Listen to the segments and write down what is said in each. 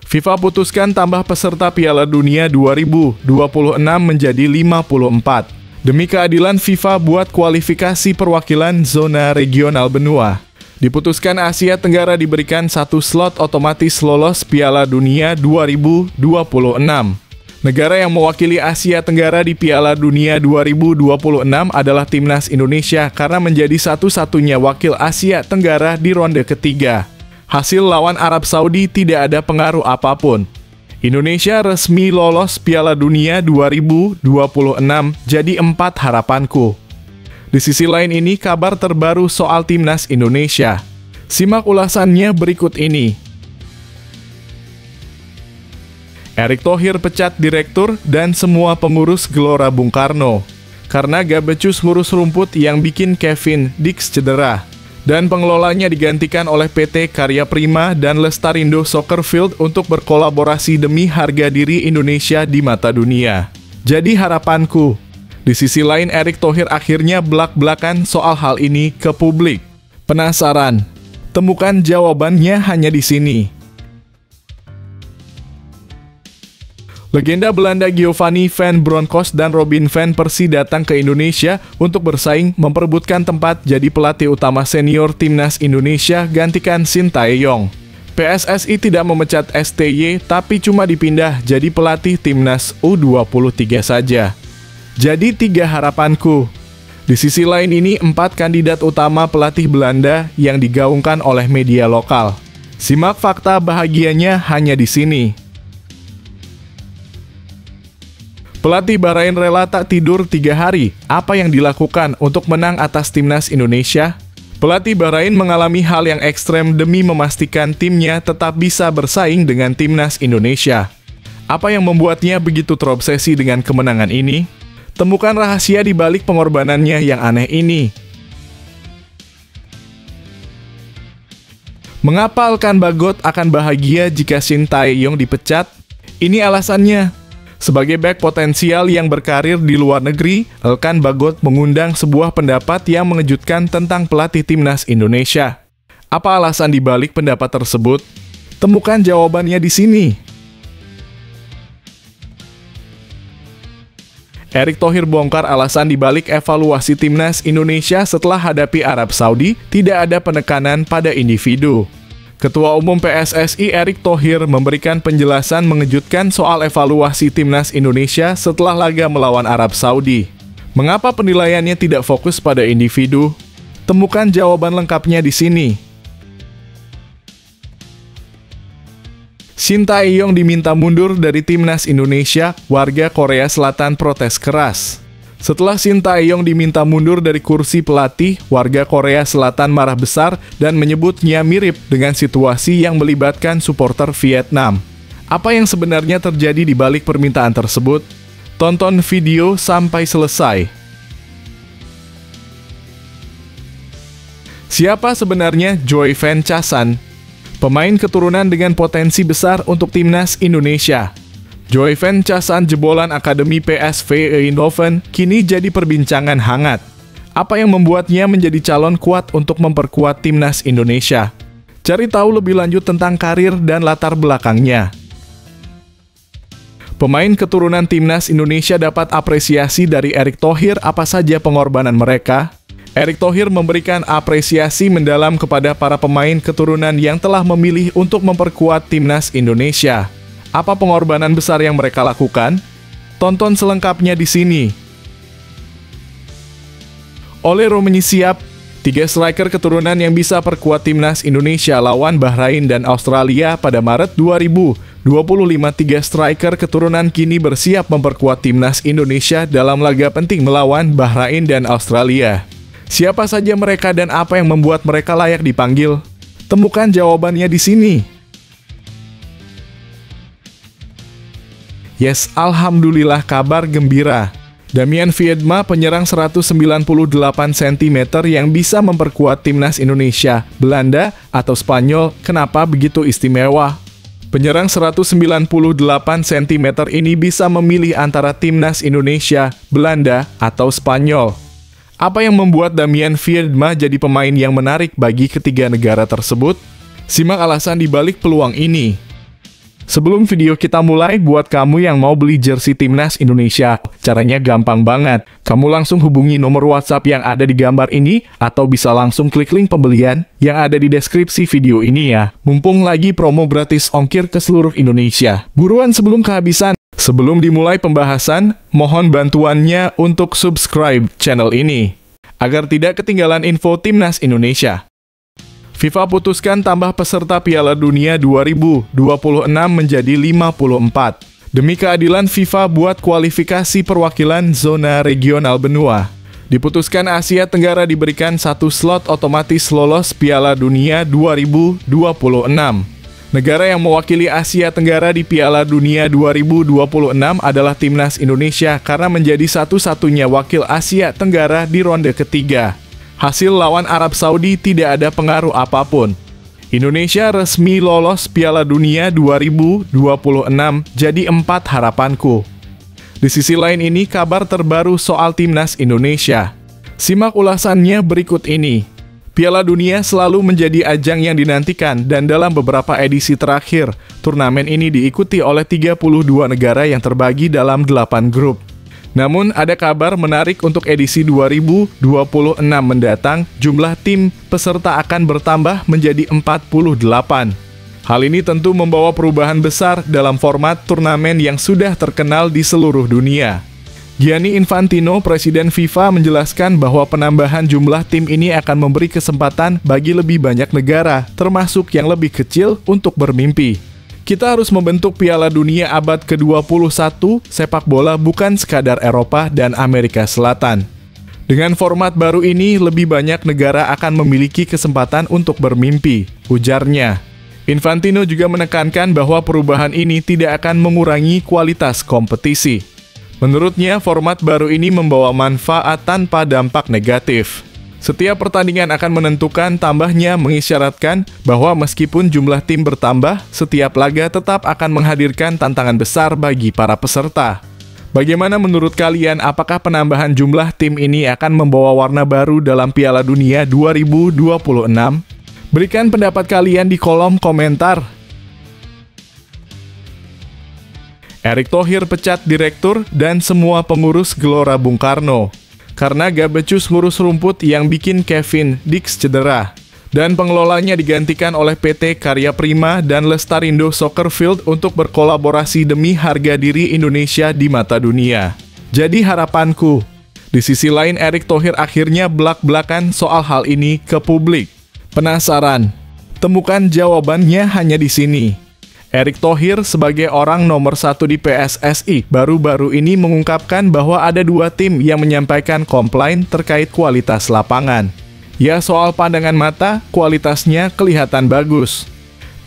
FIFA putuskan tambah peserta Piala Dunia 2026 menjadi 54. Demi keadilan FIFA buat kualifikasi perwakilan zona regional benua. Diputuskan Asia Tenggara diberikan satu slot otomatis lolos Piala Dunia 2026. Negara yang mewakili Asia Tenggara di Piala Dunia 2026 adalah Timnas Indonesia karena menjadi satu-satunya wakil Asia Tenggara di ronde ketiga. Hasil lawan Arab Saudi tidak ada pengaruh apapun. Indonesia resmi lolos Piala Dunia 2026 jadi 4 harapanku. Di sisi lain ini kabar terbaru soal Timnas Indonesia. Simak ulasannya berikut ini. Erick Thohir pecat direktur dan semua pengurus Gelora Bung Karno karena gak becus ngurus rumput yang bikin Kevin Dix cedera. Dan pengelolanya digantikan oleh PT Karya Prima dan Lestarindo Soccer Field untuk berkolaborasi demi harga diri Indonesia di mata dunia. Jadi harapanku. Di sisi lain, Erick Thohir akhirnya belak-belakan soal hal ini ke publik. Penasaran? Temukan jawabannya hanya di sini. Legenda Belanda Giovanni van Bronckhorst dan Robin van Persie datang ke Indonesia untuk bersaing memperebutkan tempat jadi pelatih utama senior Timnas Indonesia gantikan Sintayong. PSSI tidak memecat STY tapi cuma dipindah jadi pelatih Timnas U23 saja. Jadi 3 harapanku. Di sisi lain ini 4 kandidat utama pelatih Belanda yang digaungkan oleh media lokal. Simak fakta bahagianya hanya di sini. Pelatih Bahrain rela tak tidur 3 hari. Apa yang dilakukan untuk menang atas Timnas Indonesia? Pelatih Bahrain mengalami hal yang ekstrem demi memastikan timnya tetap bisa bersaing dengan Timnas Indonesia. Apa yang membuatnya begitu terobsesi dengan kemenangan ini? Temukan rahasia di balik pengorbanannya yang aneh ini. Mengapa Elkan Bagot akan bahagia jika Sintayong dipecat? Ini alasannya. Sebagai bek potensial yang berkarir di luar negeri, Elkan Bagot mengundang sebuah pendapat yang mengejutkan tentang pelatih Timnas Indonesia. Apa alasan dibalik pendapat tersebut? Temukan jawabannya di sini. Erick Thohir bongkar alasan dibalik evaluasi Timnas Indonesia setelah hadapi Arab Saudi, tidak ada penekanan pada individu. Ketua Umum PSSI Erick Thohir memberikan penjelasan mengejutkan soal evaluasi Timnas Indonesia setelah laga melawan Arab Saudi. Mengapa penilaiannya tidak fokus pada individu? Temukan jawaban lengkapnya di sini. Sintayong diminta mundur dari Timnas Indonesia, warga Korea Selatan protes keras. Setelah Sintayong diminta mundur dari kursi pelatih, warga Korea Selatan marah besar dan menyebutnya mirip dengan situasi yang melibatkan supporter Vietnam. Apa yang sebenarnya terjadi di balik permintaan tersebut? Tonton video sampai selesai. Siapa sebenarnya Joy Van Chasan? Pemain keturunan dengan potensi besar untuk Timnas Indonesia. Joy Van Chasan jebolan Akademi PSV Eindhoven kini jadi perbincangan hangat. Apa yang membuatnya menjadi calon kuat untuk memperkuat Timnas Indonesia? Cari tahu lebih lanjut tentang karir dan latar belakangnya. Pemain keturunan Timnas Indonesia dapat apresiasi dari Erick Thohir. Apa saja pengorbanan mereka? Erick Thohir memberikan apresiasi mendalam kepada para pemain keturunan yang telah memilih untuk memperkuat Timnas Indonesia. Apa pengorbanan besar yang mereka lakukan? Tonton selengkapnya di sini. Oleh Romani siap, 3 striker keturunan yang bisa perkuat Timnas Indonesia lawan Bahrain dan Australia pada Maret 2025. 3 striker keturunan kini bersiap memperkuat Timnas Indonesia dalam laga penting melawan Bahrain dan Australia. Siapa saja mereka dan apa yang membuat mereka layak dipanggil? Temukan jawabannya di sini. Yes, alhamdulillah, kabar gembira. Damian Viedma, penyerang 198 cm yang bisa memperkuat Timnas Indonesia, Belanda, atau Spanyol, kenapa begitu istimewa? Penyerang 198 cm ini bisa memilih antara Timnas Indonesia, Belanda, atau Spanyol. Apa yang membuat Damian Viedma jadi pemain yang menarik bagi ketiga negara tersebut? Simak alasan dibalik peluang ini. Sebelum video kita mulai, buat kamu yang mau beli jersey Timnas Indonesia, caranya gampang banget. Kamu langsung hubungi nomor WhatsApp yang ada di gambar ini, atau bisa langsung klik link pembelian yang ada di deskripsi video ini ya. Mumpung lagi promo gratis ongkir ke seluruh Indonesia. Buruan sebelum kehabisan. Sebelum dimulai pembahasan, mohon bantuannya untuk subscribe channel ini, agar tidak ketinggalan info Timnas Indonesia. FIFA putuskan tambah peserta Piala Dunia 2026 menjadi 54. Demi keadilan FIFA buat kualifikasi perwakilan zona regional benua. Diputuskan Asia Tenggara diberikan satu slot otomatis lolos Piala Dunia 2026. Negara yang mewakili Asia Tenggara di Piala Dunia 2026 adalah Timnas Indonesia karena menjadi satu-satunya wakil Asia Tenggara di ronde ketiga. Hasil lawan Arab Saudi tidak ada pengaruh apapun. Indonesia resmi lolos Piala Dunia 2026 jadi 4 harapanku. Di sisi lain ini kabar terbaru soal Timnas Indonesia. Simak ulasannya berikut ini. Piala Dunia selalu menjadi ajang yang dinantikan dan dalam beberapa edisi terakhir, turnamen ini diikuti oleh 32 negara yang terbagi dalam 8 grup. Namun, ada kabar menarik untuk edisi 2026 mendatang, jumlah tim peserta akan bertambah menjadi 48. Hal ini tentu membawa perubahan besar dalam format turnamen yang sudah terkenal di seluruh dunia. Gianni Infantino, Presiden FIFA, menjelaskan bahwa penambahan jumlah tim ini akan memberi kesempatan bagi lebih banyak negara, termasuk yang lebih kecil, untuk bermimpi. Kita harus membentuk Piala Dunia abad ke-21, sepak bola bukan sekadar Eropa dan Amerika Selatan. Dengan format baru ini, lebih banyak negara akan memiliki kesempatan untuk bermimpi, ujarnya. Infantino juga menekankan bahwa perubahan ini tidak akan mengurangi kualitas kompetisi. Menurutnya, format baru ini membawa manfaat tanpa dampak negatif. Setiap pertandingan akan menentukan, tambahnya mengisyaratkan bahwa meskipun jumlah tim bertambah, setiap laga tetap akan menghadirkan tantangan besar bagi para peserta. Bagaimana menurut kalian, apakah penambahan jumlah tim ini akan membawa warna baru dalam Piala Dunia 2026? Berikan pendapat kalian di kolom komentar. Erick Thohir pecat direktur dan semua pengurus Gelora Bung Karno karena gak becus ngurus rumput yang bikin Kevin Dix cedera. Dan pengelolanya digantikan oleh PT Karya Prima dan Lestarindo Soccer Field untuk berkolaborasi demi harga diri Indonesia di mata dunia. Jadi harapanku. Di sisi lain, Erick Thohir akhirnya belak-belakan soal hal ini ke publik. Penasaran? Temukan jawabannya hanya di sini. Erick Thohir sebagai orang nomor 1 di PSSI baru-baru ini mengungkapkan bahwa ada 2 tim yang menyampaikan komplain terkait kualitas lapangan. Ya, soal pandangan mata, kualitasnya kelihatan bagus.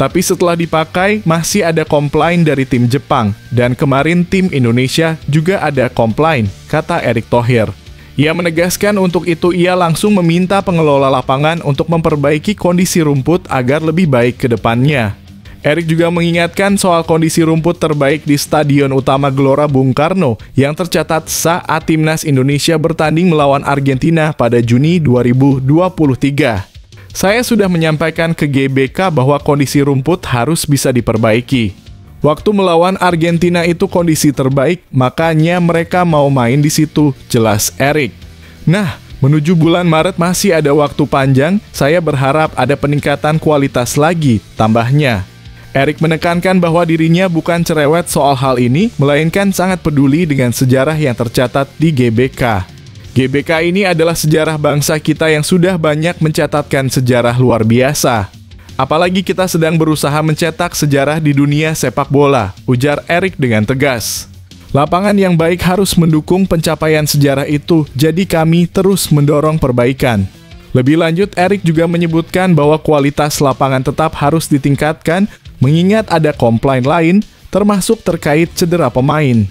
Tapi setelah dipakai, masih ada komplain dari tim Jepang, dan kemarin tim Indonesia juga ada komplain, kata Erick Thohir. Ia menegaskan untuk itu ia langsung meminta pengelola lapangan untuk memperbaiki kondisi rumput agar lebih baik ke depannya. Erick juga mengingatkan soal kondisi rumput terbaik di Stadion Utama Gelora Bung Karno yang tercatat saat Timnas Indonesia bertanding melawan Argentina pada Juni 2023. Saya sudah menyampaikan ke GBK bahwa kondisi rumput harus bisa diperbaiki. Waktu melawan Argentina itu kondisi terbaik, makanya mereka mau main di situ, jelas Erick. Nah, menuju bulan Maret masih ada waktu panjang, saya berharap ada peningkatan kualitas lagi, tambahnya. Erick menekankan bahwa dirinya bukan cerewet soal hal ini, melainkan sangat peduli dengan sejarah yang tercatat di GBK. GBK ini adalah sejarah bangsa kita yang sudah banyak mencatatkan sejarah luar biasa. Apalagi kita sedang berusaha mencetak sejarah di dunia sepak bola, ujar Erick dengan tegas. Lapangan yang baik harus mendukung pencapaian sejarah itu, jadi kami terus mendorong perbaikan. Lebih lanjut, Erick juga menyebutkan bahwa kualitas lapangan tetap harus ditingkatkan, mengingat ada komplain lain, termasuk terkait cedera pemain.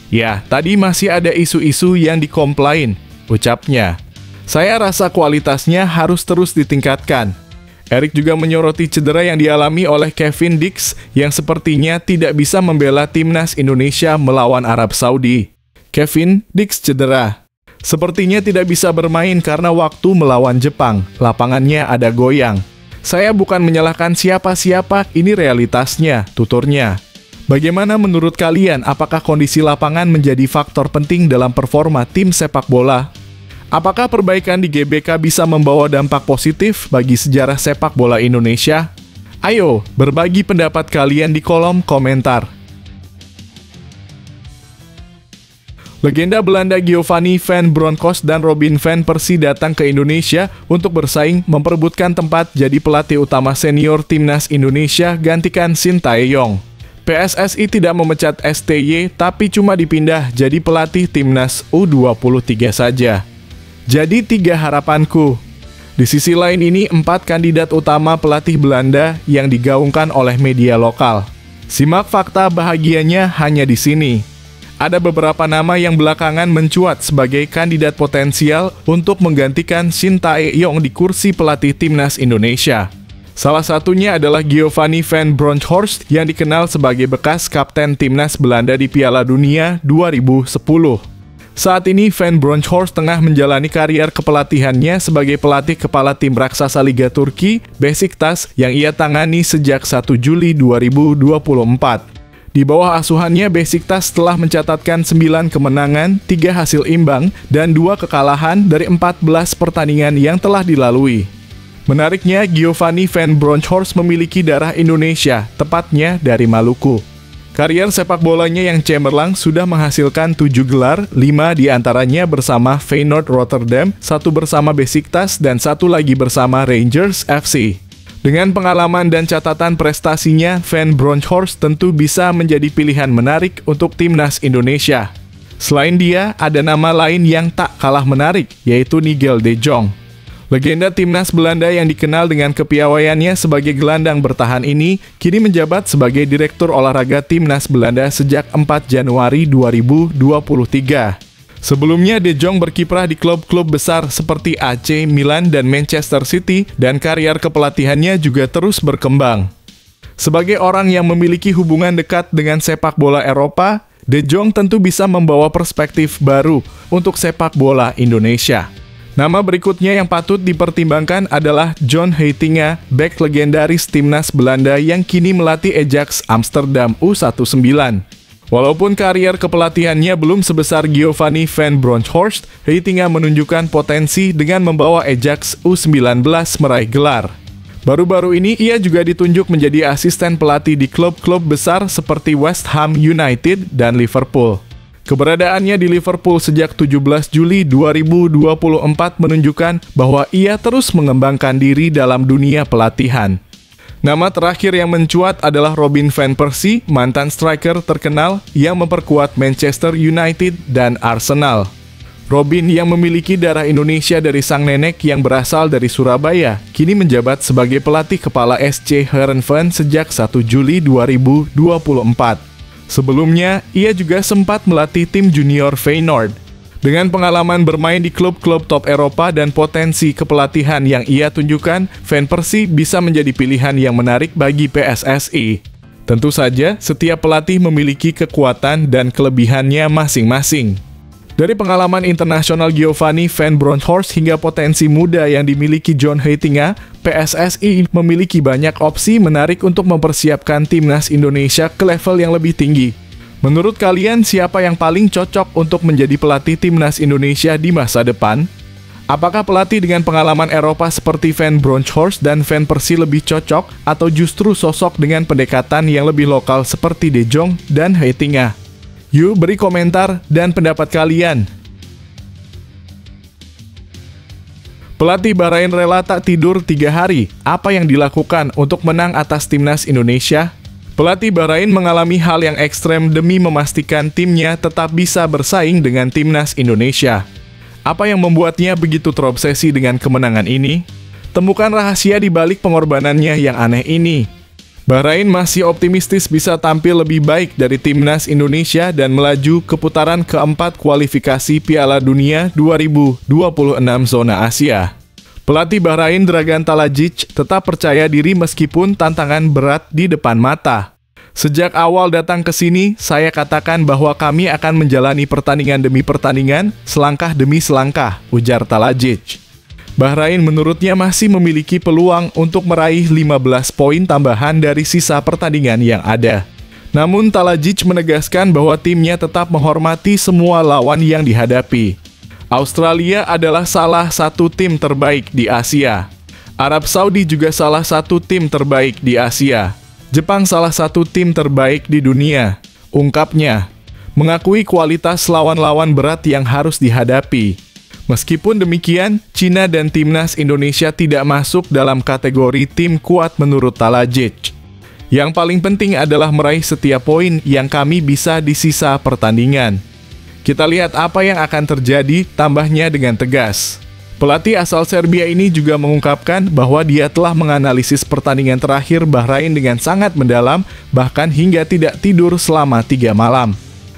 Ya, tadi masih ada isu-isu yang dikomplain, ucapnya. Saya rasa kualitasnya harus terus ditingkatkan. Erick juga menyoroti cedera yang dialami oleh Kevin Dix yang sepertinya tidak bisa membela timnas Indonesia melawan Arab Saudi. Kevin Dix cedera. Sepertinya tidak bisa bermain karena waktu melawan Jepang, lapangannya ada goyang. Saya bukan menyalahkan siapa-siapa, ini realitasnya, tuturnya. Bagaimana menurut kalian, apakah kondisi lapangan menjadi faktor penting dalam performa tim sepak bola? Apakah perbaikan di GBK bisa membawa dampak positif bagi sejarah sepak bola Indonesia? Ayo, berbagi pendapat kalian di kolom komentar. Legenda Belanda Giovanni van Bronckhorst dan Robin van Persie datang ke Indonesia untuk bersaing memperebutkan tempat jadi pelatih utama senior Timnas Indonesia gantikan Sintayong. PSSI tidak memecat STY tapi cuma dipindah jadi pelatih Timnas U23 saja. Jadi 3 harapanku. Di sisi lain ini 4 kandidat utama pelatih Belanda yang digaungkan oleh media lokal. Simak fakta bahagianya hanya di sini. Ada beberapa nama yang belakangan mencuat sebagai kandidat potensial untuk menggantikan Sintayong di kursi pelatih Timnas Indonesia. Salah satunya adalah Giovanni van Bronckhorst yang dikenal sebagai bekas kapten Timnas Belanda di Piala Dunia 2010. Saat ini Van Bronckhorst tengah menjalani karier kepelatihannya sebagai pelatih kepala tim raksasa Liga Turki, Beşiktaş, yang ia tangani sejak 1 Juli 2024. Di bawah asuhannya, Beşiktaş telah mencatatkan 9 kemenangan, 3 hasil imbang, dan 2 kekalahan dari 14 pertandingan yang telah dilalui. Menariknya, Giovanni van Bronckhorst memiliki darah Indonesia, tepatnya dari Maluku. Karier sepak bolanya yang cemerlang sudah menghasilkan 7 gelar, 5 diantaranya bersama Feyenoord Rotterdam, 1 bersama Beşiktaş, dan 1 lagi bersama Rangers FC. Dengan pengalaman dan catatan prestasinya, Van Bronckhorst tentu bisa menjadi pilihan menarik untuk Timnas Indonesia. Selain dia, ada nama lain yang tak kalah menarik, yaitu Nigel de Jong. Legenda Timnas Belanda yang dikenal dengan kepiawaiannya sebagai gelandang bertahan ini, kini menjabat sebagai Direktur Olahraga Timnas Belanda sejak 4 Januari 2023. Sebelumnya, De Jong berkiprah di klub-klub besar seperti AC Milan dan Manchester City, dan karier kepelatihannya juga terus berkembang. Sebagai orang yang memiliki hubungan dekat dengan sepak bola Eropa, De Jong tentu bisa membawa perspektif baru untuk sepak bola Indonesia. Nama berikutnya yang patut dipertimbangkan adalah John Heitinga, bek legendaris Timnas Belanda yang kini melatih Ajax Amsterdam U19. Walaupun karier kepelatihannya belum sebesar Giovanni van Bronckhorst, Heitinga menunjukkan potensi dengan membawa Ajax U19 meraih gelar. Baru-baru ini ia juga ditunjuk menjadi asisten pelatih di klub-klub besar seperti West Ham United dan Liverpool. Keberadaannya di Liverpool sejak 17 Juli 2024 menunjukkan bahwa ia terus mengembangkan diri dalam dunia pelatihan. Nama terakhir yang mencuat adalah Robin van Persie, mantan striker terkenal yang memperkuat Manchester United dan Arsenal. Robin yang memiliki darah Indonesia dari sang nenek yang berasal dari Surabaya, kini menjabat sebagai pelatih kepala SC Heerenveen sejak 1 Juli 2024. Sebelumnya, ia juga sempat melatih tim junior Feyenoord. Dengan pengalaman bermain di klub-klub top Eropa dan potensi kepelatihan yang ia tunjukkan, Van Persie bisa menjadi pilihan yang menarik bagi PSSI. Tentu saja, setiap pelatih memiliki kekuatan dan kelebihannya masing-masing. Dari pengalaman internasional Giovanni van Bronckhorst hingga potensi muda yang dimiliki John Heitinga, PSSI memiliki banyak opsi menarik untuk mempersiapkan Timnas Indonesia ke level yang lebih tinggi. Menurut kalian, siapa yang paling cocok untuk menjadi pelatih Timnas Indonesia di masa depan? Apakah pelatih dengan pengalaman Eropa seperti Van Bronckhorst dan Van Persie lebih cocok, atau justru sosok dengan pendekatan yang lebih lokal seperti De Jong dan Heitinga? Yuk beri komentar dan pendapat kalian. Pelatih Bahrain rela tak tidur 3 hari. Apa yang dilakukan untuk menang atas Timnas Indonesia? Pelatih Bahrain mengalami hal yang ekstrem demi memastikan timnya tetap bisa bersaing dengan Timnas Indonesia. Apa yang membuatnya begitu terobsesi dengan kemenangan ini? Temukan rahasia di balik pengorbanannya yang aneh ini. Bahrain masih optimistis bisa tampil lebih baik dari Timnas Indonesia dan melaju ke putaran keempat kualifikasi Piala Dunia 2026 zona Asia. Pelatih Bahrain Dragan Talajic tetap percaya diri meskipun tantangan berat di depan mata. Sejak awal datang ke sini, saya katakan bahwa kami akan menjalani pertandingan demi pertandingan, selangkah demi selangkah, ujar Talajic. Bahrain menurutnya masih memiliki peluang untuk meraih 15 poin tambahan dari sisa pertandingan yang ada. Namun Talajic menegaskan bahwa timnya tetap menghormati semua lawan yang dihadapi. Australia adalah salah satu tim terbaik di Asia. Arab Saudi juga salah satu tim terbaik di Asia. Jepang salah satu tim terbaik di dunia, ungkapnya. Mengakui kualitas lawan-lawan berat yang harus dihadapi. Meskipun demikian, Cina dan timnas Indonesia tidak masuk dalam kategori tim kuat menurut Talajic. Yang paling penting adalah meraih setiap poin yang kami bisa di sisa pertandingan. Kita lihat apa yang akan terjadi, tambahnya dengan tegas. Pelatih asal Serbia ini juga mengungkapkan bahwa dia telah menganalisis pertandingan terakhir Bahrain dengan sangat mendalam, bahkan hingga tidak tidur selama 3 malam.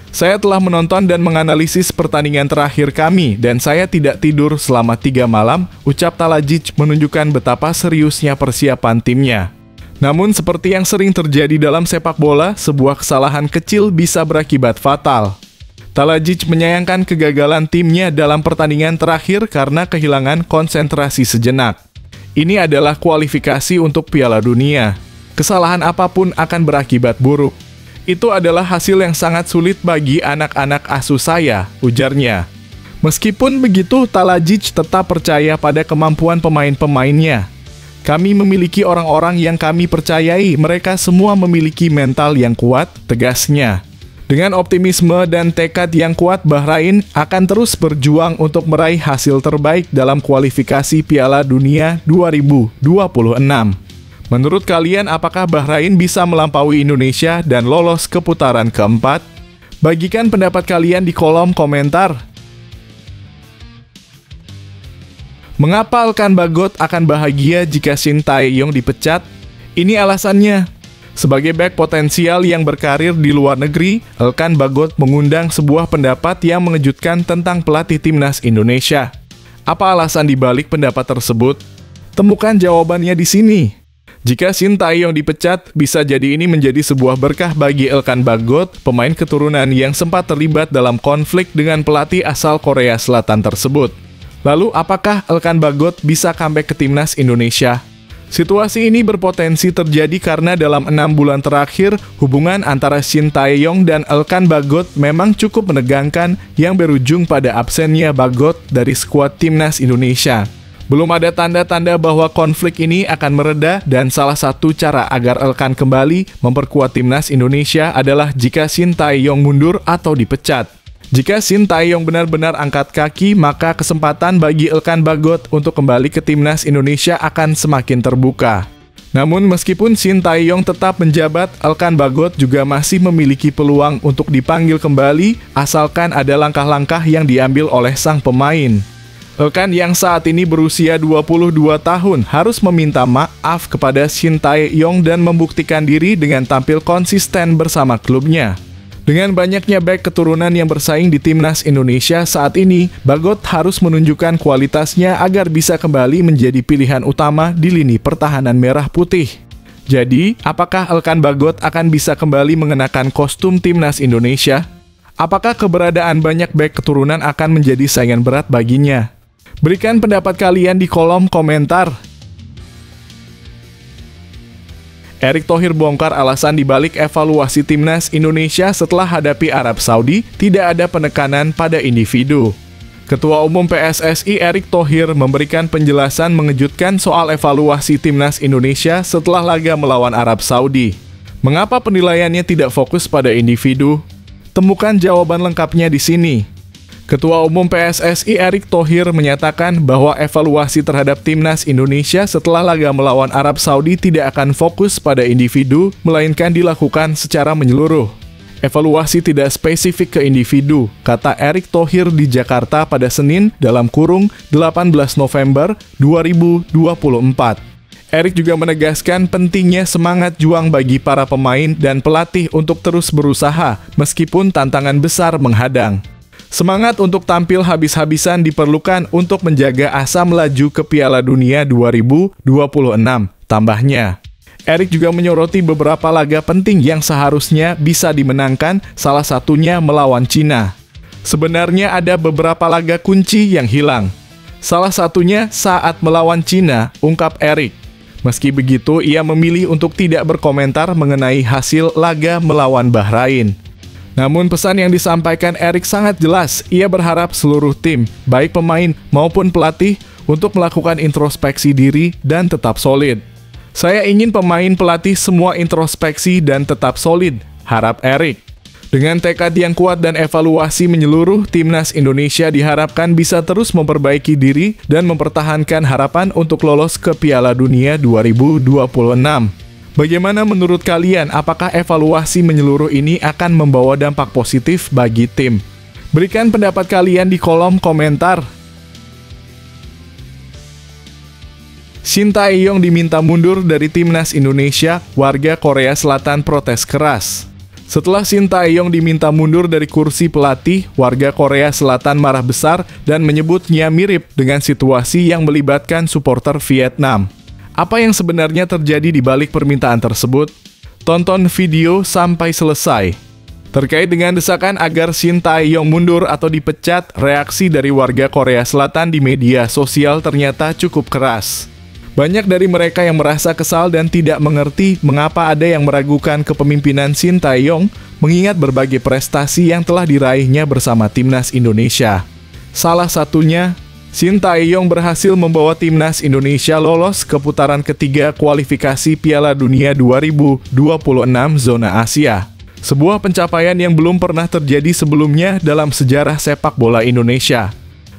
Saya telah menonton dan menganalisis pertandingan terakhir kami, dan saya tidak tidur selama 3 malam, ucap Talajic menunjukkan betapa seriusnya persiapan timnya. Namun seperti yang sering terjadi dalam sepak bola, sebuah kesalahan kecil bisa berakibat fatal. Talajic menyayangkan kegagalan timnya dalam pertandingan terakhir karena kehilangan konsentrasi sejenak. Ini adalah kualifikasi untuk Piala Dunia. Kesalahan apapun akan berakibat buruk. Itu adalah hasil yang sangat sulit bagi anak-anak asuh saya, ujarnya. Meskipun begitu, Talajic tetap percaya pada kemampuan pemain-pemainnya. Kami memiliki orang-orang yang kami percayai, mereka semua memiliki mental yang kuat, tegasnya. Dengan optimisme dan tekad yang kuat, Bahrain akan terus berjuang untuk meraih hasil terbaik dalam kualifikasi Piala Dunia 2026. Menurut kalian, apakah Bahrain bisa melampaui Indonesia dan lolos ke putaran keempat? Bagikan pendapat kalian di kolom komentar. Mengapa Elkan Bagot akan bahagia jika Shin Tae-yong dipecat? Ini alasannya. Sebagai bek potensial yang berkarir di luar negeri, Elkan Bagot mengundang sebuah pendapat yang mengejutkan tentang pelatih timnas Indonesia. Apa alasan dibalik pendapat tersebut? Temukan jawabannya di sini. Jika Shin Tae-yong dipecat, bisa jadi ini menjadi sebuah berkah bagi Elkan Bagot, pemain keturunan yang sempat terlibat dalam konflik dengan pelatih asal Korea Selatan tersebut. Lalu, apakah Elkan Bagot bisa comeback ke timnas Indonesia? Situasi ini berpotensi terjadi karena dalam 6 bulan terakhir, hubungan antara Shin Tae-yong dan Elkan Bagot memang cukup menegangkan yang berujung pada absennya Bagot dari skuad timnas Indonesia. Belum ada tanda-tanda bahwa konflik ini akan mereda dan salah satu cara agar Elkan kembali memperkuat timnas Indonesia adalah jika Shin Tae-yong mundur atau dipecat. Jika Shin Tae-yong benar-benar angkat kaki, maka kesempatan bagi Elkan Bagot untuk kembali ke timnas Indonesia akan semakin terbuka. Namun meskipun Shin Tae-yong tetap menjabat, Elkan Bagot juga masih memiliki peluang untuk dipanggil kembali asalkan ada langkah-langkah yang diambil oleh sang pemain. Elkan yang saat ini berusia 22 tahun harus meminta maaf kepada Shin Tae-yong dan membuktikan diri dengan tampil konsisten bersama klubnya. Dengan banyaknya bek keturunan yang bersaing di timnas Indonesia saat ini, Bagot harus menunjukkan kualitasnya agar bisa kembali menjadi pilihan utama di lini pertahanan merah putih. Jadi, apakah Elkan Bagot akan bisa kembali mengenakan kostum timnas Indonesia? Apakah keberadaan banyak bek keturunan akan menjadi saingan berat baginya? Berikan pendapat kalian di kolom komentar. Erick Thohir bongkar alasan dibalik evaluasi timnas Indonesia setelah hadapi Arab Saudi, tidak ada penekanan pada individu. Ketua Umum PSSI Erick Thohir memberikan penjelasan mengejutkan soal evaluasi timnas Indonesia setelah laga melawan Arab Saudi. Mengapa penilaiannya tidak fokus pada individu? Temukan jawaban lengkapnya di sini. Ketua Umum PSSI Erick Thohir menyatakan bahwa evaluasi terhadap timnas Indonesia setelah laga melawan Arab Saudi tidak akan fokus pada individu, melainkan dilakukan secara menyeluruh. Evaluasi tidak spesifik ke individu, kata Erick Thohir di Jakarta pada Senin dalam kurung 18 November 2024. Erick juga menegaskan pentingnya semangat juang bagi para pemain dan pelatih untuk terus berusaha meskipun tantangan besar menghadang. Semangat untuk tampil habis-habisan diperlukan untuk menjaga asa melaju ke Piala Dunia 2026, tambahnya. Erick juga menyoroti beberapa laga penting yang seharusnya bisa dimenangkan, salah satunya melawan Cina. Sebenarnya ada beberapa laga kunci yang hilang. Salah satunya saat melawan Cina, ungkap Erick. Meski begitu, ia memilih untuk tidak berkomentar mengenai hasil laga melawan Bahrain. Namun pesan yang disampaikan Erik sangat jelas, ia berharap seluruh tim, baik pemain maupun pelatih, untuk melakukan introspeksi diri dan tetap solid. Saya ingin pemain pelatih semua introspeksi dan tetap solid, harap Erik. Dengan tekad yang kuat dan evaluasi menyeluruh, Timnas Indonesia diharapkan bisa terus memperbaiki diri dan mempertahankan harapan untuk lolos ke Piala Dunia 2026. Bagaimana menurut kalian, apakah evaluasi menyeluruh ini akan membawa dampak positif bagi tim? Berikan pendapat kalian di kolom komentar. Shin Tae-yong diminta mundur dari Timnas Indonesia, warga Korea Selatan protes keras. Setelah Shin Tae-yong diminta mundur dari kursi pelatih, warga Korea Selatan marah besar dan menyebutnya mirip dengan situasi yang melibatkan supporter Vietnam. Apa yang sebenarnya terjadi di balik permintaan tersebut? Tonton video sampai selesai. Terkait dengan desakan agar Shin Tae-yong mundur atau dipecat, reaksi dari warga Korea Selatan di media sosial ternyata cukup keras. Banyak dari mereka yang merasa kesal dan tidak mengerti mengapa ada yang meragukan kepemimpinan Shin Tae-yong, mengingat berbagai prestasi yang telah diraihnya bersama Timnas Indonesia. Salah satunya, Shin Tae-yong berhasil membawa Timnas Indonesia lolos ke putaran ketiga kualifikasi Piala Dunia 2026 zona Asia. Sebuah pencapaian yang belum pernah terjadi sebelumnya dalam sejarah sepak bola Indonesia.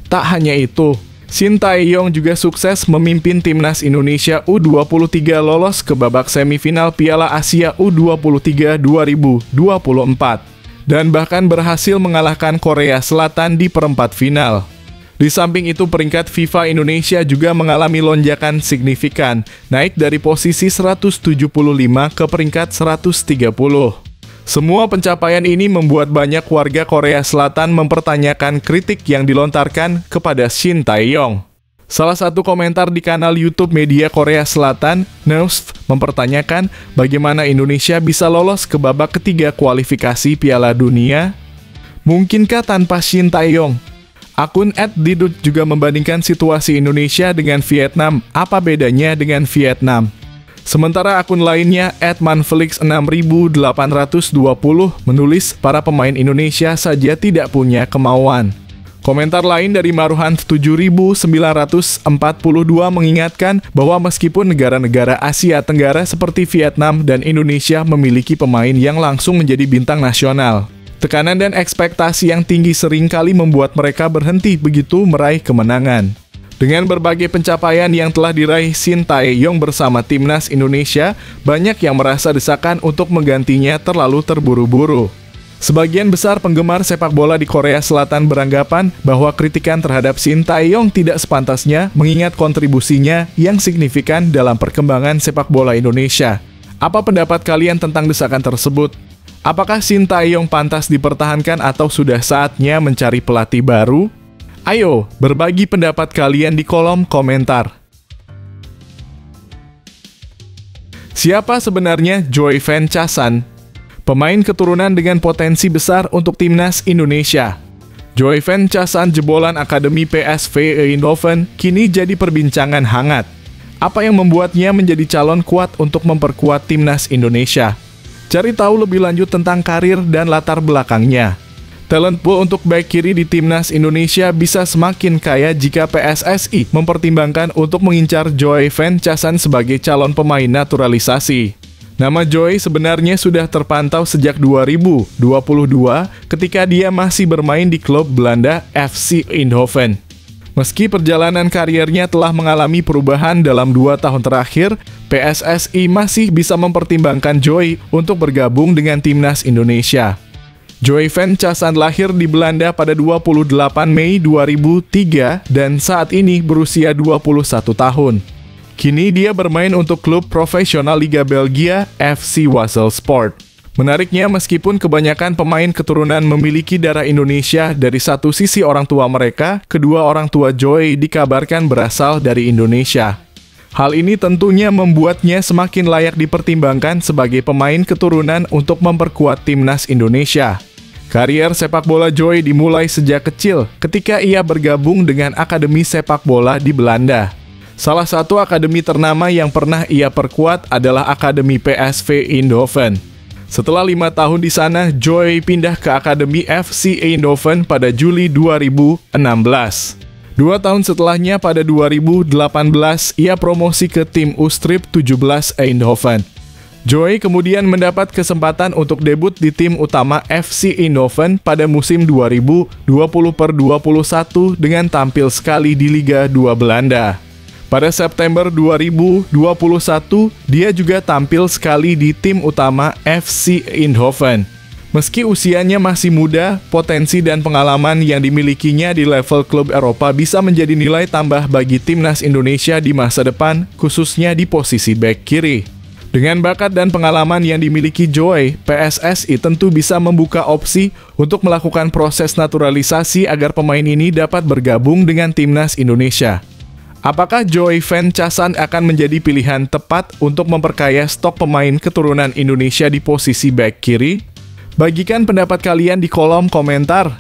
Tak hanya itu, Shin Tae-yong juga sukses memimpin Timnas Indonesia U23 lolos ke babak semifinal Piala Asia U23 2024 dan bahkan berhasil mengalahkan Korea Selatan di perempat final. Di samping itu, peringkat FIFA Indonesia juga mengalami lonjakan signifikan, naik dari posisi 175 ke peringkat 130. Semua pencapaian ini membuat banyak warga Korea Selatan mempertanyakan kritik yang dilontarkan kepada Shin Tae-yong. Salah satu komentar di kanal YouTube media Korea Selatan, News, mempertanyakan bagaimana Indonesia bisa lolos ke babak ketiga kualifikasi Piala Dunia. Mungkinkah tanpa Shin Tae-yong? Akun @didut juga membandingkan situasi Indonesia dengan Vietnam. Apa bedanya dengan Vietnam? Sementara akun lainnya, @manfelix6820, menulis para pemain Indonesia saja tidak punya kemauan. Komentar lain dari Maruhan7942 mengingatkan bahwa meskipun negara-negara Asia Tenggara seperti Vietnam dan Indonesia memiliki pemain yang langsung menjadi bintang nasional, tekanan dan ekspektasi yang tinggi seringkali membuat mereka berhenti begitu meraih kemenangan. Dengan berbagai pencapaian yang telah diraih Shin Tae-yong bersama Timnas Indonesia, banyak yang merasa desakan untuk menggantinya terlalu terburu-buru. Sebagian besar penggemar sepak bola di Korea Selatan beranggapan bahwa kritikan terhadap Shin Tae-yong tidak sepantasnya mengingat kontribusinya yang signifikan dalam perkembangan sepak bola Indonesia. Apa pendapat kalian tentang desakan tersebut? Apakah Shin Tae-yong pantas dipertahankan atau sudah saatnya mencari pelatih baru? Ayo, berbagi pendapat kalian di kolom komentar. Siapa sebenarnya Joy Van Chasan? Pemain keturunan dengan potensi besar untuk Timnas Indonesia. Joy Van Chasan, jebolan Akademi PSV Eindhoven, kini jadi perbincangan hangat. Apa yang membuatnya menjadi calon kuat untuk memperkuat Timnas Indonesia? Cari tahu lebih lanjut tentang karir dan latar belakangnya. Talent pool untuk back kiri di Timnas Indonesia bisa semakin kaya jika PSSI mempertimbangkan untuk mengincar Joy Van Chasan sebagai calon pemain naturalisasi. Nama Joy sebenarnya sudah terpantau sejak 2022 ketika dia masih bermain di klub Belanda FC Eindhoven. Meski perjalanan kariernya telah mengalami perubahan dalam 2 tahun terakhir, PSSI masih bisa mempertimbangkan Joy untuk bergabung dengan Timnas Indonesia. Joy Van Chasan lahir di Belanda pada 28 Mei 2003 dan saat ini berusia 21 tahun. Kini dia bermain untuk klub profesional Liga Belgia FC Wassel Sport. Menariknya, meskipun kebanyakan pemain keturunan memiliki darah Indonesia, dari satu sisi orang tua mereka, kedua orang tua Joy dikabarkan berasal dari Indonesia. Hal ini tentunya membuatnya semakin layak dipertimbangkan sebagai pemain keturunan untuk memperkuat Timnas Indonesia. Karier sepak bola Joy dimulai sejak kecil ketika ia bergabung dengan Akademi Sepak Bola di Belanda. Salah satu akademi ternama yang pernah ia perkuat adalah Akademi PSV Eindhoven. Setelah 5 tahun di sana, Joy pindah ke Akademi FC Eindhoven pada Juli 2016. 2 tahun setelahnya, pada 2018, ia promosi ke tim U-Strip 17 Eindhoven. Joy kemudian mendapat kesempatan untuk debut di tim utama FC Eindhoven pada musim 2020-21 dengan tampil sekali di Liga 2 Belanda. Pada September 2021, dia juga tampil sekali di tim utama FC Eindhoven. Meski usianya masih muda, potensi dan pengalaman yang dimilikinya di level klub Eropa bisa menjadi nilai tambah bagi timnas Indonesia di masa depan, khususnya di posisi bek kiri. Dengan bakat dan pengalaman yang dimiliki Joy, PSSI tentu bisa membuka opsi untuk melakukan proses naturalisasi agar pemain ini dapat bergabung dengan timnas Indonesia. Apakah Joy Van Chasan akan menjadi pilihan tepat untuk memperkaya stok pemain keturunan Indonesia di posisi bek kiri? Bagikan pendapat kalian di kolom komentar.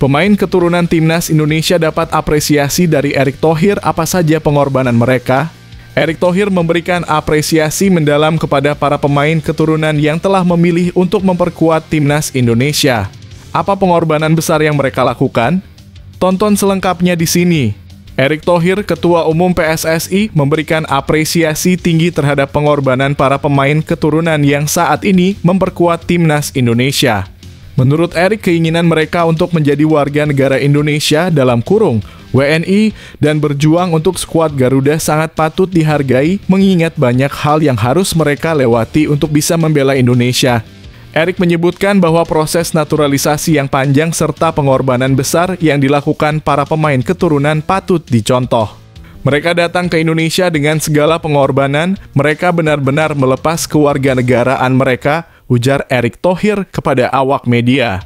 Pemain keturunan timnas Indonesia dapat apresiasi dari Erick Thohir. Apa saja pengorbanan mereka? Erick Thohir memberikan apresiasi mendalam kepada para pemain keturunan yang telah memilih untuk memperkuat timnas Indonesia. Apa pengorbanan besar yang mereka lakukan? Tonton selengkapnya di sini. Erick Thohir, Ketua Umum PSSI, memberikan apresiasi tinggi terhadap pengorbanan para pemain keturunan yang saat ini memperkuat timnas Indonesia. Menurut Erick, keinginan mereka untuk menjadi warga negara Indonesia dalam kurung WNI dan berjuang untuk skuad Garuda sangat patut dihargai, mengingat banyak hal yang harus mereka lewati untuk bisa membela Indonesia. Erick menyebutkan bahwa proses naturalisasi yang panjang serta pengorbanan besar yang dilakukan para pemain keturunan patut dicontoh. Mereka datang ke Indonesia dengan segala pengorbanan, mereka benar-benar melepas kewarganegaraan mereka, ujar Erick Thohir kepada awak media.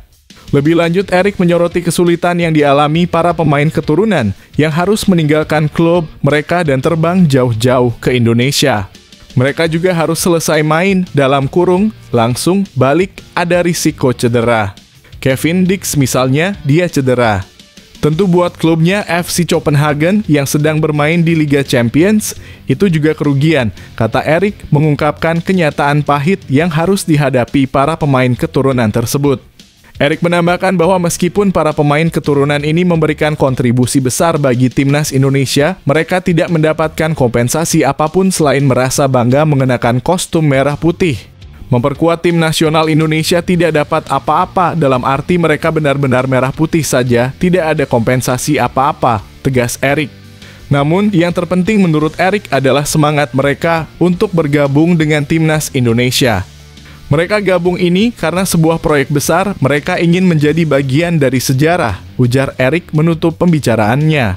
Lebih lanjut, Erick menyoroti kesulitan yang dialami para pemain keturunan yang harus meninggalkan klub mereka dan terbang jauh-jauh ke Indonesia. Mereka juga harus selesai main dalam kurung, langsung balik ada risiko cedera. Kevin Dix misalnya, dia cedera. Tentu buat klubnya FC Copenhagen yang sedang bermain di Liga Champions, itu juga kerugian, kata Erick mengungkapkan kenyataan pahit yang harus dihadapi para pemain keturunan tersebut. Erick menambahkan bahwa meskipun para pemain keturunan ini memberikan kontribusi besar bagi timnas Indonesia, mereka tidak mendapatkan kompensasi apapun selain merasa bangga mengenakan kostum merah putih. Memperkuat tim nasional Indonesia tidak dapat apa-apa, dalam arti mereka benar-benar merah putih saja, tidak ada kompensasi apa-apa, tegas Erick. Namun, yang terpenting menurut Erick adalah semangat mereka untuk bergabung dengan timnas Indonesia. Mereka gabung ini karena sebuah proyek besar, mereka ingin menjadi bagian dari sejarah, ujar Erick menutup pembicaraannya.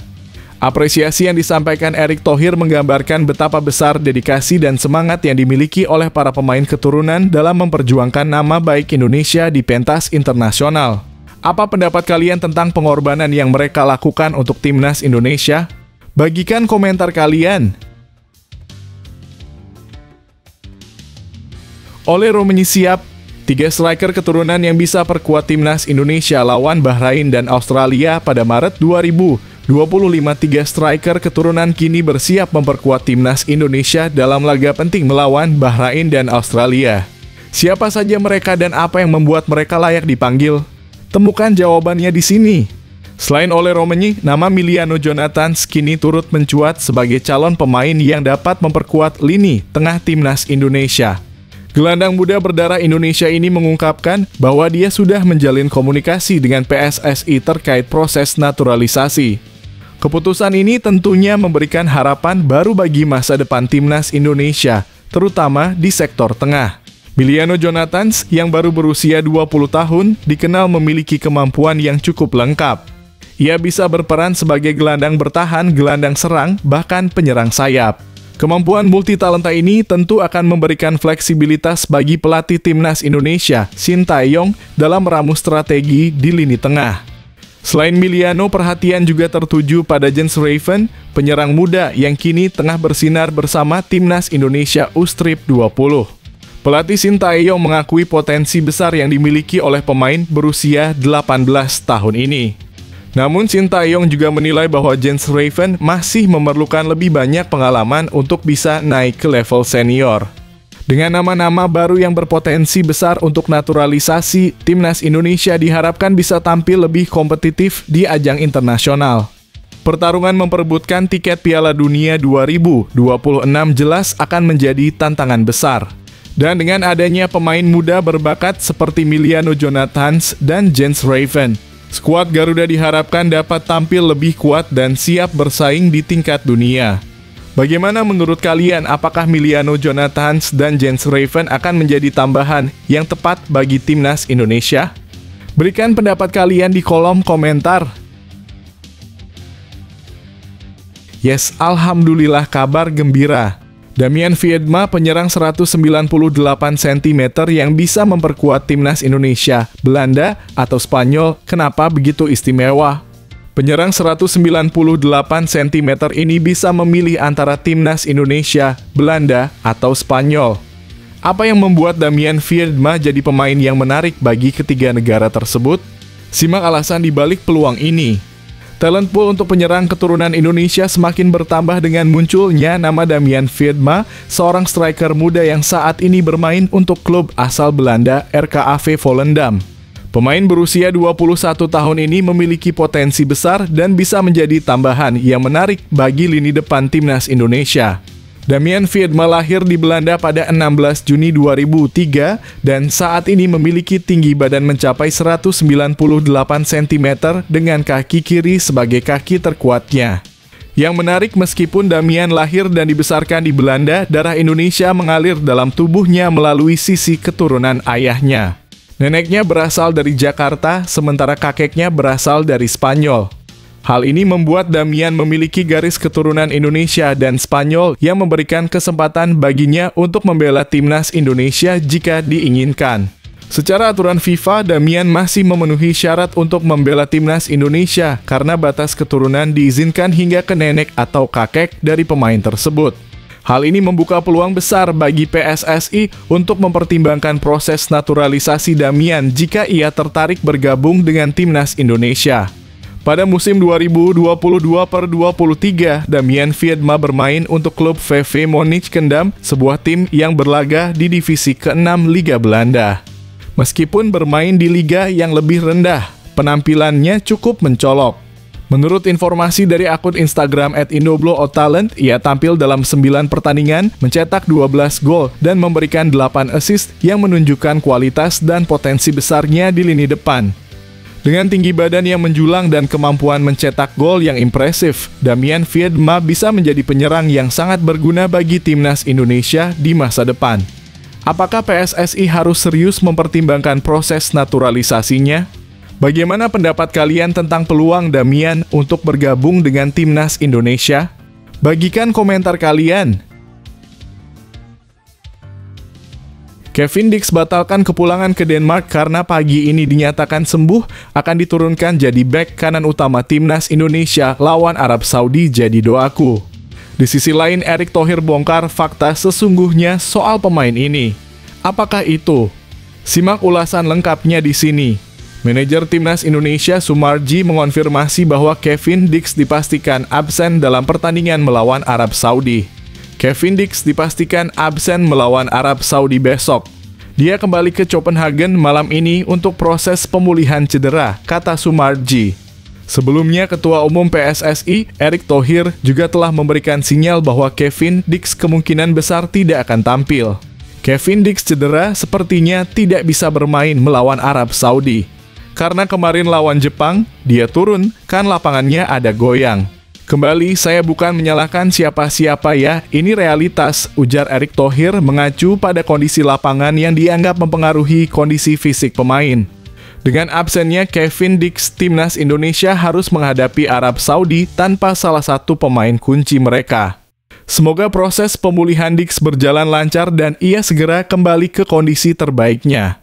Apresiasi yang disampaikan Erick Thohir menggambarkan betapa besar dedikasi dan semangat yang dimiliki oleh para pemain keturunan dalam memperjuangkan nama baik Indonesia di pentas internasional. Apa pendapat kalian tentang pengorbanan yang mereka lakukan untuk timnas Indonesia? Bagikan komentar kalian. Ole Romeni siap, 3 striker keturunan yang bisa perkuat timnas Indonesia lawan Bahrain dan Australia pada Maret 2025. 3 striker keturunan kini bersiap memperkuat timnas Indonesia dalam laga penting melawan Bahrain dan Australia. Siapa saja mereka dan apa yang membuat mereka layak dipanggil? Temukan jawabannya di sini. Selain Ole Romeni, nama Miliano Jonathans kini turut mencuat sebagai calon pemain yang dapat memperkuat lini tengah timnas Indonesia. Gelandang muda berdarah Indonesia ini mengungkapkan bahwa dia sudah menjalin komunikasi dengan PSSI terkait proses naturalisasi. Keputusan ini tentunya memberikan harapan baru bagi masa depan timnas Indonesia, terutama di sektor tengah. Miliano Jonathans yang baru berusia 20 tahun dikenal memiliki kemampuan yang cukup lengkap. Ia bisa berperan sebagai gelandang bertahan, gelandang serang, bahkan penyerang sayap. Kemampuan multitalenta ini tentu akan memberikan fleksibilitas bagi pelatih timnas Indonesia, Shin Tae-yong, dalam meramu strategi di lini tengah. Selain Miliano, perhatian juga tertuju pada Jens Raven, penyerang muda yang kini tengah bersinar bersama timnas Indonesia U-Strip 20. Pelatih Shin Tae-yong mengakui potensi besar yang dimiliki oleh pemain berusia 18 tahun ini. Namun Sintayong juga menilai bahwa Jens Raven masih memerlukan lebih banyak pengalaman untuk bisa naik ke level senior. Dengan nama-nama baru yang berpotensi besar untuk naturalisasi, timnas Indonesia diharapkan bisa tampil lebih kompetitif di ajang internasional. Pertarungan memperebutkan tiket Piala Dunia 2026 jelas akan menjadi tantangan besar. Dan dengan adanya pemain muda berbakat seperti Emiliano Jonathans dan Jens Raven, skuad Garuda diharapkan dapat tampil lebih kuat dan siap bersaing di tingkat dunia. Bagaimana menurut kalian, apakah Emiliano Jonathans dan Jens Raven akan menjadi tambahan yang tepat bagi timnas Indonesia? Berikan pendapat kalian di kolom komentar. Yes, alhamdulillah, kabar gembira. Damian Viedma, penyerang 198 cm yang bisa memperkuat timnas Indonesia, Belanda, atau Spanyol, kenapa begitu istimewa? Penyerang 198 cm ini bisa memilih antara timnas Indonesia, Belanda, atau Spanyol. Apa yang membuat Damian Viedma jadi pemain yang menarik bagi ketiga negara tersebut? Simak alasan di balik peluang ini. Talent pool untuk penyerang keturunan Indonesia semakin bertambah dengan munculnya nama Damian Viedma, seorang striker muda yang saat ini bermain untuk klub asal Belanda RKAV Volendam. Pemain berusia 21 tahun ini memiliki potensi besar dan bisa menjadi tambahan yang menarik bagi lini depan timnas Indonesia. Damian Viedma lahir di Belanda pada 16 Juni 2003 dan saat ini memiliki tinggi badan mencapai 198 cm dengan kaki kiri sebagai kaki terkuatnya. Yang menarik, meskipun Damian lahir dan dibesarkan di Belanda, darah Indonesia mengalir dalam tubuhnya melalui sisi keturunan ayahnya. Neneknya berasal dari Jakarta, sementara kakeknya berasal dari Spanyol. Hal ini membuat Damian memiliki garis keturunan Indonesia dan Spanyol yang memberikan kesempatan baginya untuk membela timnas Indonesia jika diinginkan. Secara aturan FIFA, Damian masih memenuhi syarat untuk membela timnas Indonesia karena batas keturunan diizinkan hingga ke nenek atau kakek dari pemain tersebut. Hal ini membuka peluang besar bagi PSSI untuk mempertimbangkan proses naturalisasi Damian jika ia tertarik bergabung dengan timnas Indonesia. Pada musim 2022-23, Damian Viedma bermain untuk klub VV Monnickendam, sebuah tim yang berlaga di divisi ke-6 Liga Belanda. Meskipun bermain di liga yang lebih rendah, penampilannya cukup mencolok. Menurut informasi dari akun Instagram @indoblo_talent, ia tampil dalam 9 pertandingan, mencetak 12 gol, dan memberikan 8 assist yang menunjukkan kualitas dan potensi besarnya di lini depan. Dengan tinggi badan yang menjulang dan kemampuan mencetak gol yang impresif, Damian Viedma bisa menjadi penyerang yang sangat berguna bagi timnas Indonesia di masa depan. Apakah PSSI harus serius mempertimbangkan proses naturalisasinya? Bagaimana pendapat kalian tentang peluang Damian untuk bergabung dengan timnas Indonesia? Bagikan komentar kalian. Kevin Dix batalkan kepulangan ke Denmark karena pagi ini dinyatakan sembuh, akan diturunkan jadi bek kanan utama timnas Indonesia lawan Arab Saudi, jadi doaku. Di sisi lain, Erick Thohir bongkar fakta sesungguhnya soal pemain ini. Apakah itu? Simak ulasan lengkapnya di sini. Manajer timnas Indonesia Sumarji mengonfirmasi bahwa Kevin Dix dipastikan absen dalam pertandingan melawan Arab Saudi. Kevin Dix dipastikan absen melawan Arab Saudi besok. Dia kembali ke Copenhagen malam ini untuk proses pemulihan cedera, kata Sumarji. Sebelumnya, Ketua Umum PSSI, Erick Thohir, juga telah memberikan sinyal bahwa Kevin Dix kemungkinan besar tidak akan tampil. Kevin Dix cedera sepertinya tidak bisa bermain melawan Arab Saudi. Karena kemarin lawan Jepang, dia turun, kan lapangannya ada goyang. Kembali, saya bukan menyalahkan siapa-siapa ya, ini realitas, ujar Erick Thohir mengacu pada kondisi lapangan yang dianggap mempengaruhi kondisi fisik pemain. Dengan absennya Kevin Dix, timnas Indonesia harus menghadapi Arab Saudi tanpa salah satu pemain kunci mereka. Semoga proses pemulihan Dix berjalan lancar dan ia segera kembali ke kondisi terbaiknya.